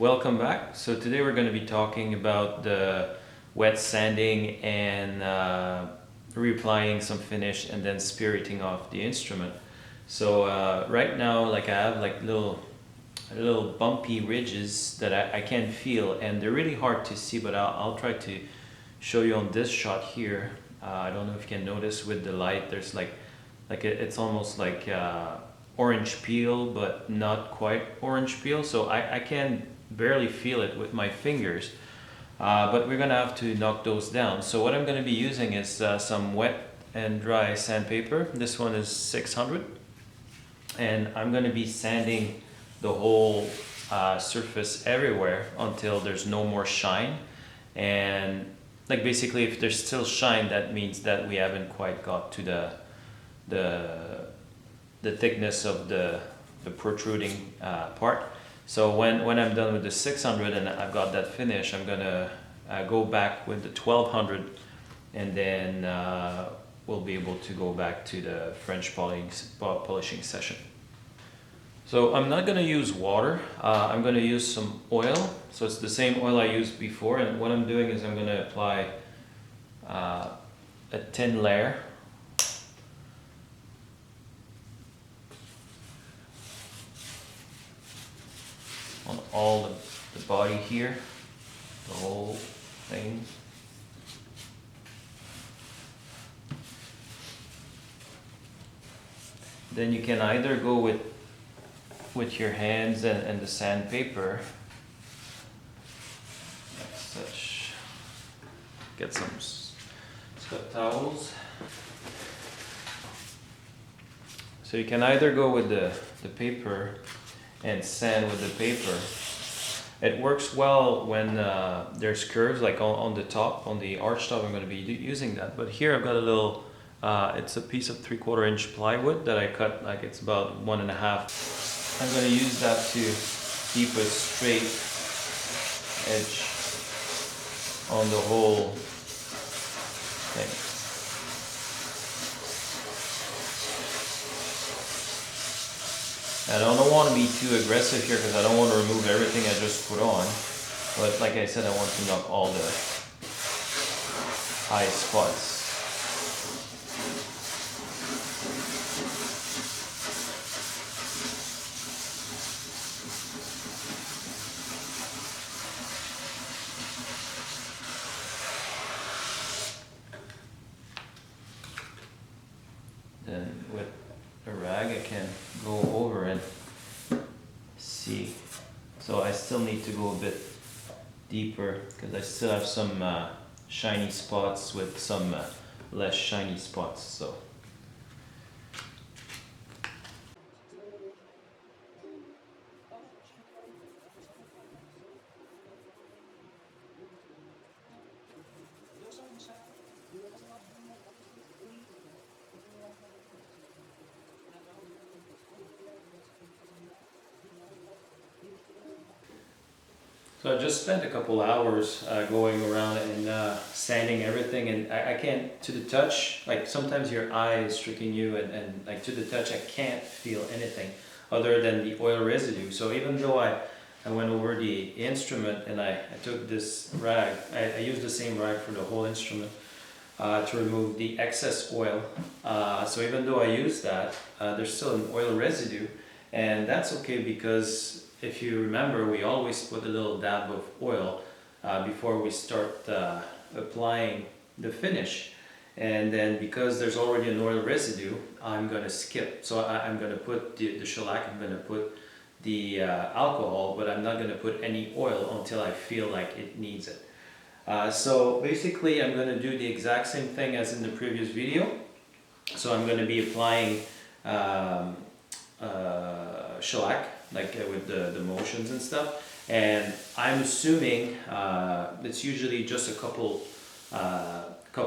Welcome back. So today we're going to be talking about the wet sanding and reapplying some finish and then spiriting off the instrument. So right now, like, I have like little bumpy ridges that I can feel, and they're really hard to see, but I'll try to show you on this shot here. I don't know if you can notice with the light, there's it's almost like orange peel, but not quite orange peel. So I can barely feel it with my fingers, but we're gonna have to knock those down. So what I'm gonna be using is some wet and dry sandpaper. This one is 600, and I'm gonna be sanding the whole surface everywhere until there's no more shine. And like, basically, if there's still shine, that means that we haven't quite got to the thickness of the protruding part. So when I'm done with the 600 and I've got that finish, I'm gonna go back with the 1200, and then we'll be able to go back to the French polishing session. So I'm not gonna use water, I'm gonna use some oil. So it's the same oil I used before, and what I'm doing is I'm gonna apply a thin layer. On all the body here, the whole thing. Then you can either go with your hands and the sandpaper, like such. Get some scrub towels. So you can either go with the paper and sand with the paper. It works well when there's curves, like on the top, on the arch top. I'm going to be using that. But here I've got a little, it's a piece of 3/4 inch plywood that I cut, like it's about 1.5. I'm going to use that to keep a straight edge on the whole thing. I don't want to be too aggressive here because I don't want to remove everything I just put on. But like I said, I want to knock all the high spots. Then with a rag I can go over and see. So I still need to go a bit deeper because I still have some shiny spots with some less shiny spots. So I just spent a couple hours going around and sanding everything, and I can't, to the touch, like sometimes your eye is tricking you, and like to the touch I can't feel anything other than the oil residue. So even though I went over the instrument and I took this rag, I used the same rag for the whole instrument to remove the excess oil. So even though I used that, there's still an oil residue, and that's okay because if you remember, we always put a little dab of oil before we start applying the finish. And then because there's already an oil residue, I'm going to skip. So I'm going to put the shellac, I'm going to put the alcohol, but I'm not going to put any oil until I feel like it needs it. So basically I'm going to do the exact same thing as in the previous video. So I'm going to be applying shellac, like with the motions and stuff, and I'm assuming it's usually just a couple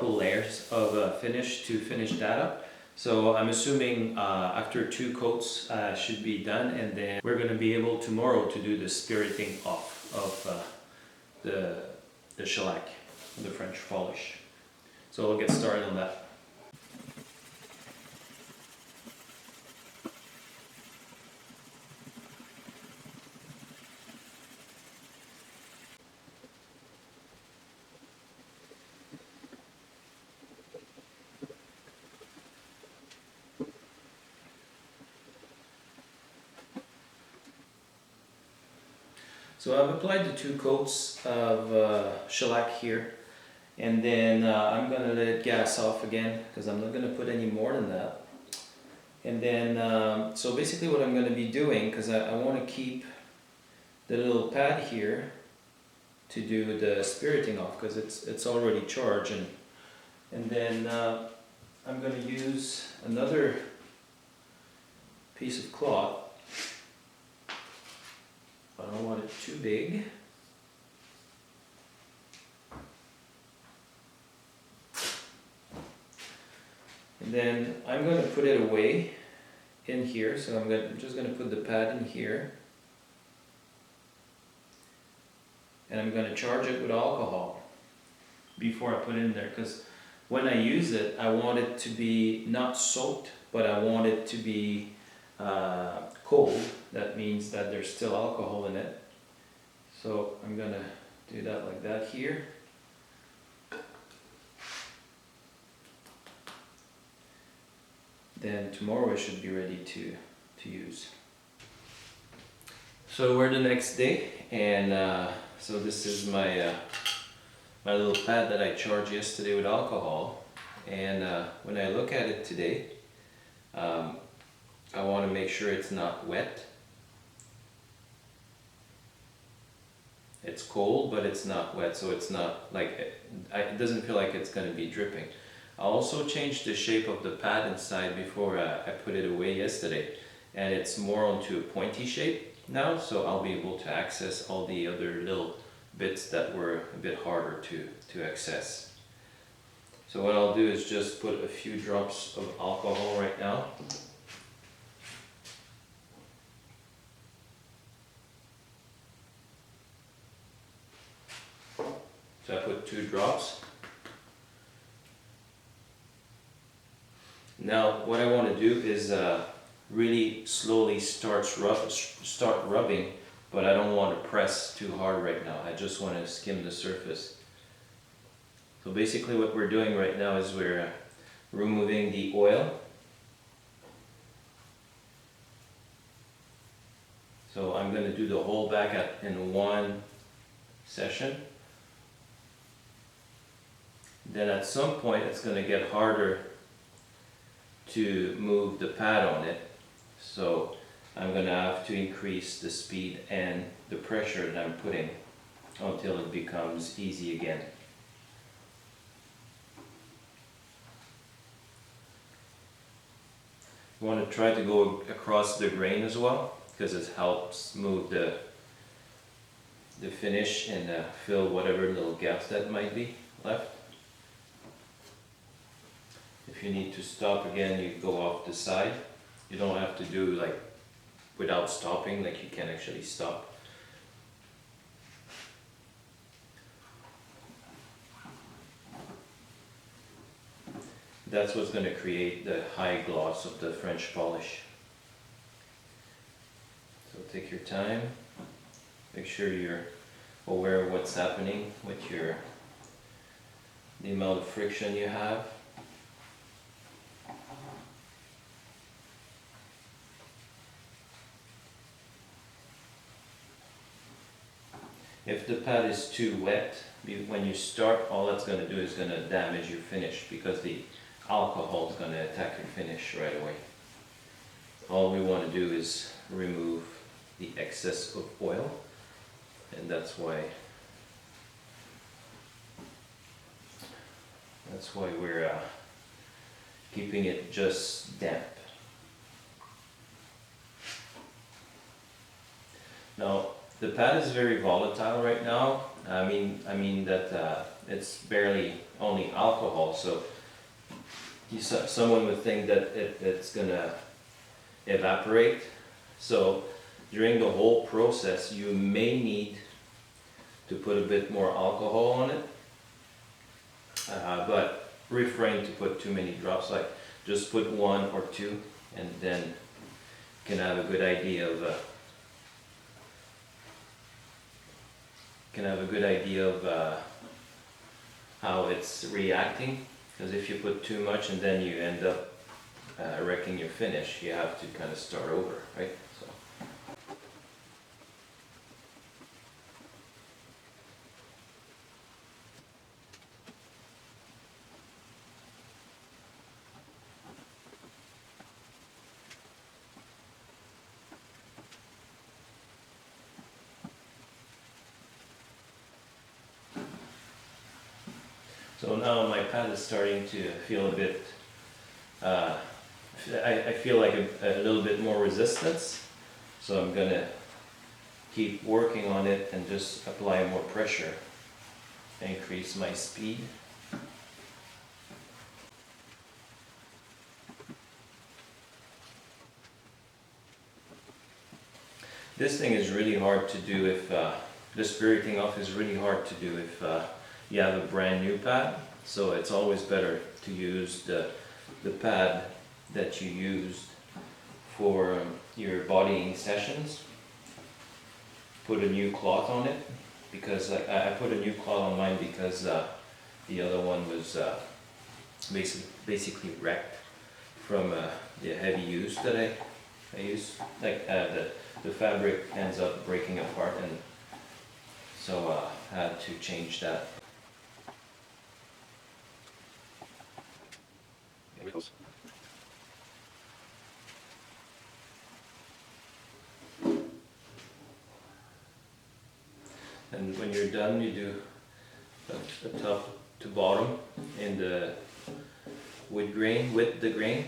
layers of finish to finish that up. So I'm assuming after 2 coats should be done, and then we're going to be able tomorrow to do the spiriting off of the shellac, the French polish. So we'll get started on that. So I've applied the 2 coats of shellac here, and then I'm going to let it gas off again because I'm not going to put any more than that. And then, so basically what I'm going to be doing, because I want to keep the little pad here to do the spiriting off because it's already charged, and then I'm going to use another piece of cloth. I don't want it too big. And then I'm going to put it away in here, so I'm just going to put the pad in here. And I'm going to charge it with alcohol before I put it in there, because when I use it, I want it to be not soaked, but I want it to be cold. That means that there's still alcohol in it. So I'm going to do that like that here. Then tomorrow I should be ready to use. So we're the next day, and so this is my my little pad that I charged yesterday with alcohol. And when I look at it today, I want to make sure it's not wet. It's cold, but it's not wet, so it's not like it doesn't feel like it's going to be dripping. I also changed the shape of the pad inside before I put it away yesterday, and it's more onto a pointy shape now, so I'll be able to access all the other little bits that were a bit harder to access. So what I'll do is just put a few drops of alcohol right now. So I put 2 drops. Now what I want to do is really slowly start rubbing, but I don't want to press too hard right now. I just want to skim the surface. So basically what we're doing right now is we're removing the oil. So I'm going to do the whole back in one session. Then at some point it's going to get harder to move the pad on it, so I'm going to have to increase the speed and the pressure that I'm putting until it becomes easy again. You want to try to go across the grain as well, because it helps move the finish and fill whatever little gaps that might be left. If you need to stop again, you go off the side. You don't have to do like without stopping, like you can actually stop. That's what's going to create the high gloss of the French polish. So take your time, make sure you're aware of what's happening with the amount of friction you have. If the pad is too wet, when you start, all that's going to do is going to damage your finish, because the alcohol is going to attack your finish right away. All we want to do is remove the excess of oil, and that's why we're keeping it just damp. Now, the pad is very volatile right now. I mean that it's barely only alcohol, so someone would think that it's gonna evaporate. So during the whole process, you may need to put a bit more alcohol on it, but refrain to put too many drops. Like just put 1 or 2, and then you can have a good idea of how it's reacting. Because if you put too much and then you end up wrecking your finish, you have to kind of start over, right? So So now my pad is starting to feel a bit, I feel like a little bit more resistance. So I'm gonna keep working on it and just apply more pressure, increase my speed. This thing is really hard to do if, the spiriting off is really hard to do if you have a brand new pad. So it's always better to use the pad that you used for your bodying sessions. Put a new cloth on it, because I put a new cloth on mine because the other one was basically wrecked from the heavy use that I used. Like the fabric ends up breaking apart, and so I had to change that. And when you're done, you do a top to bottom in the wood grain, with the grain.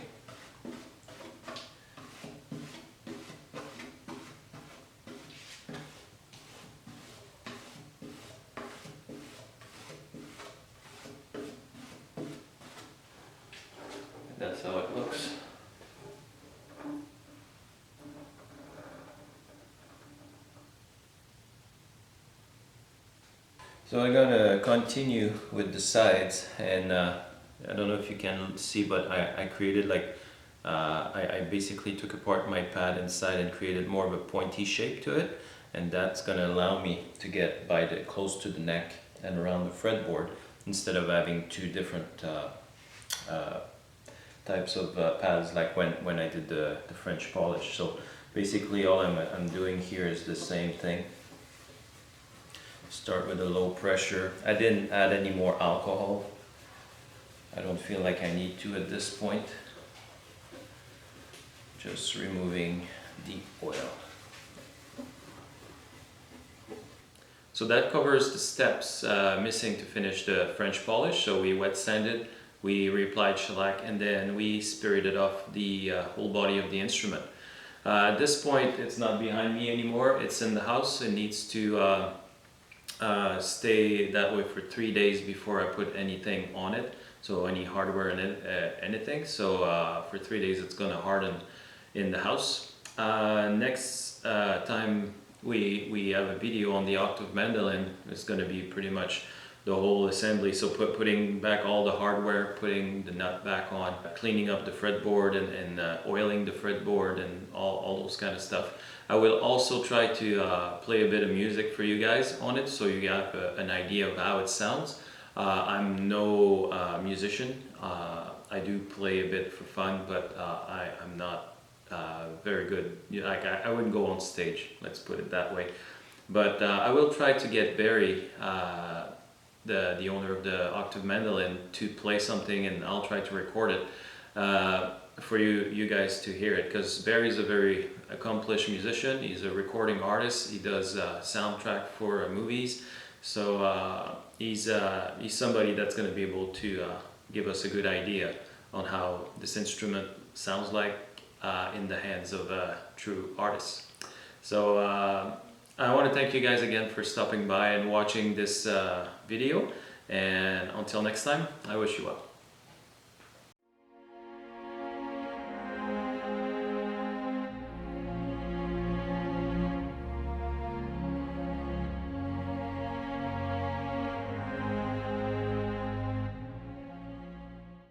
That's how it looks. So I'm gonna continue with the sides, and I don't know if you can see, but I created like, I basically took apart my pad inside and created more of a pointy shape to it, and that's gonna allow me to get by close to the neck and around the fretboard, instead of having two different types of pads like when I did the French polish. So basically all I'm doing here is the same thing. Start with a low pressure. I didn't add any more alcohol. I don't feel like I need to at this point. Just removing the oil. So that covers the steps missing to finish the French polish. So we wet sanded, we reapplied shellac, and then we spirited off the whole body of the instrument. At this point, it's not behind me anymore. It's in the house. It needs to stay that way for 3 days before I put anything on it, so any hardware in it, anything. So for 3 days it's gonna harden in the house. Next time we have a video on the octave mandolin, it's gonna be pretty much the whole assembly. So putting back all the hardware, putting the nut back on, cleaning up the fretboard and oiling the fretboard and all those kind of stuff. I will also try to play a bit of music for you guys on it, so you have an idea of how it sounds. I'm no musician. I do play a bit for fun, but I'm not very good. Like I wouldn't go on stage, let's put it that way. But I will try to get Barry, the owner of the octave mandolin, to play something, and I'll try to record it for you guys to hear it, because Barry's a very accomplished musician. He's a recording artist. He does soundtrack for movies. So he's somebody that's going to be able to give us a good idea on how this instrument sounds like in the hands of a true artist. So I want to thank you guys again for stopping by and watching this video, and until next time, I wish you well.